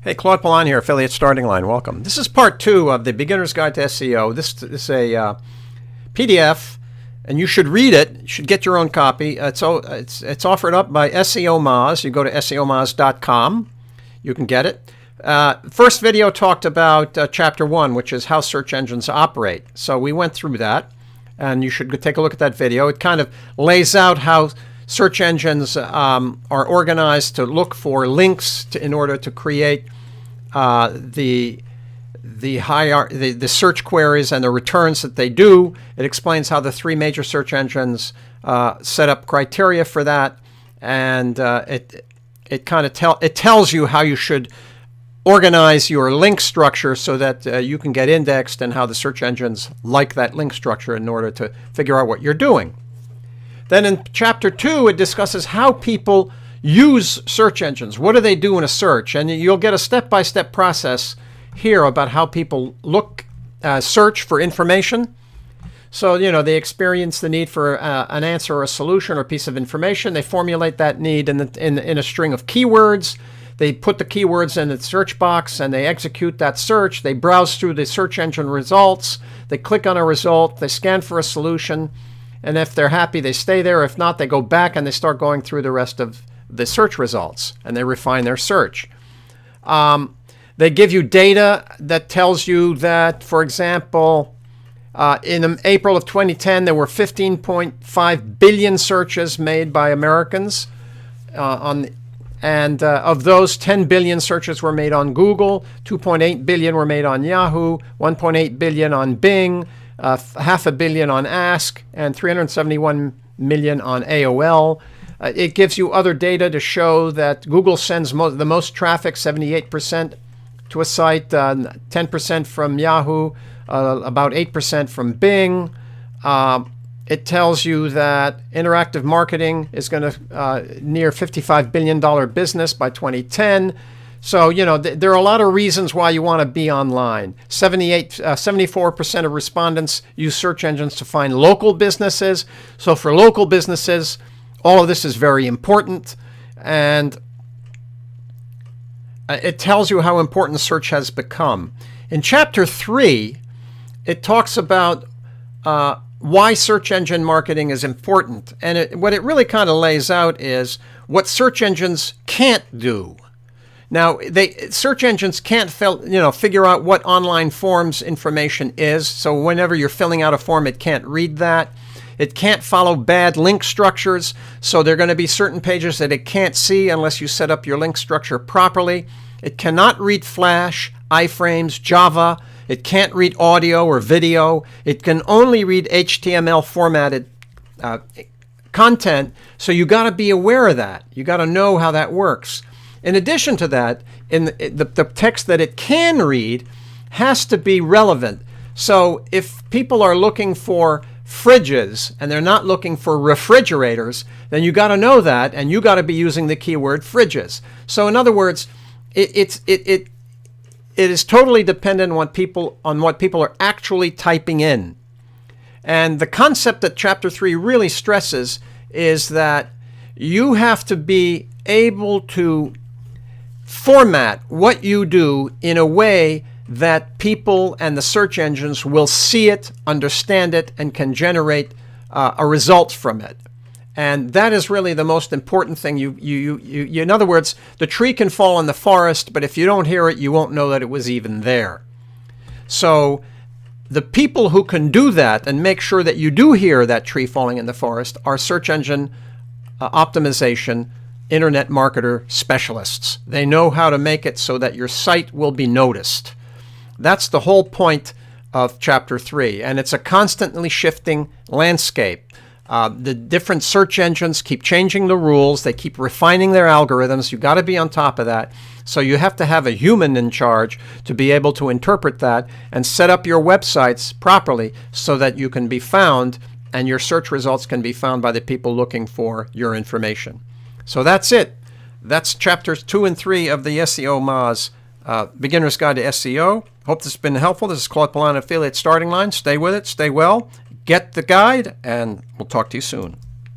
Hey, Claude Pelanne here, Affiliate Starting Line. Welcome. This is part 2 of the Beginner's Guide to SEO. This is a PDF, and you should read it. You should get your own copy. It's offered up by SEOmoz. You go to SEOmoz.com. You can get it. First video talked about Chapter 1, which is how search engines operate. So we went through that, and you should take a look at that video. It kind of lays out how search engines are organized to look for links in order to create the search queries and the returns that they do. It explains how the 3 major search engines set up criteria for that, and it tells you how you should organize your link structure so that you can get indexed, and how the search engines like that link structure in order to figure out what you're doing. Then in Chapter 2, it discusses how people use search engines. What do they do in a search? And you'll get a step-by-step process here about how people search for information. So, they experience the need for an answer or a solution or a piece of information. They formulate that need in a string of keywords. They put the keywords in the search box and they execute that search. They browse through the search engine results. They click on a result. They scan for a solution. And if they're happy, they stay there. If not, they go back and they start going through the rest of the search results, and they refine their search. They give you data that tells you that, for example, in April of 2010, there were 15.5 billion searches made by Americans. Of those, 10 billion searches were made on Google, 2.8 billion were made on Yahoo, 1.8 billion on Bing, 500 million on Ask, and 371 million on AOL. It gives you other data to show that Google sends the most traffic, 78% to a site, 10% from Yahoo, about 8% from Bing. It tells you that interactive marketing is going to near $55 billion business by 2010. So, there are a lot of reasons why you want to be online. 74% of respondents use search engines to find local businesses. So for local businesses, all of this is very important. And it tells you how important search has become. In Chapter 3, it talks about why search engine marketing is important. And what it really kind of lays out is what search engines can't do. Now, search engines can't figure out what online forms information is. So whenever you're filling out a form, it can't read that. It can't follow bad link structures. So there are going to be certain pages that it can't see unless you set up your link structure properly. It cannot read Flash, iframes, Java. It can't read audio or video. It can only read HTML formatted content. So you got to be aware of that. You got to know how that works. In addition to that, the text that it can read has to be relevant. So if people are looking for fridges and they're not looking for refrigerators, then you got to know that, and you got to be using the keyword fridges. So in other words, it is totally dependent on what people are actually typing in. And the concept that Chapter 3 really stresses is that you have to be able to format what you do in a way that people and the search engines will see it, understand it, and can generate a result from it. And that is really the most important thing. In other words, the tree can fall in the forest, but if you don't hear it, you won't know that it was even there. So the people who can do that and make sure that you do hear that tree falling in the forest are search engine optimization internet marketer specialists. They know how to make it so that your site will be noticed. That's the whole point of Chapter 3, and it's a constantly shifting landscape. The different search engines keep changing the rules. They keep refining their algorithms. You've got to be on top of that. So you have to have a human in charge to be able to interpret that and set up your websites properly so that you can be found and your search results can be found by the people looking for your information. So that's it. That's Chapters 2 and 3 of the SEOmoz Beginner's Guide to SEO. Hope this has been helpful. This is Claude Pelanne, Affiliate Starting Line. Stay with it. Stay well. Get the guide, and we'll talk to you soon.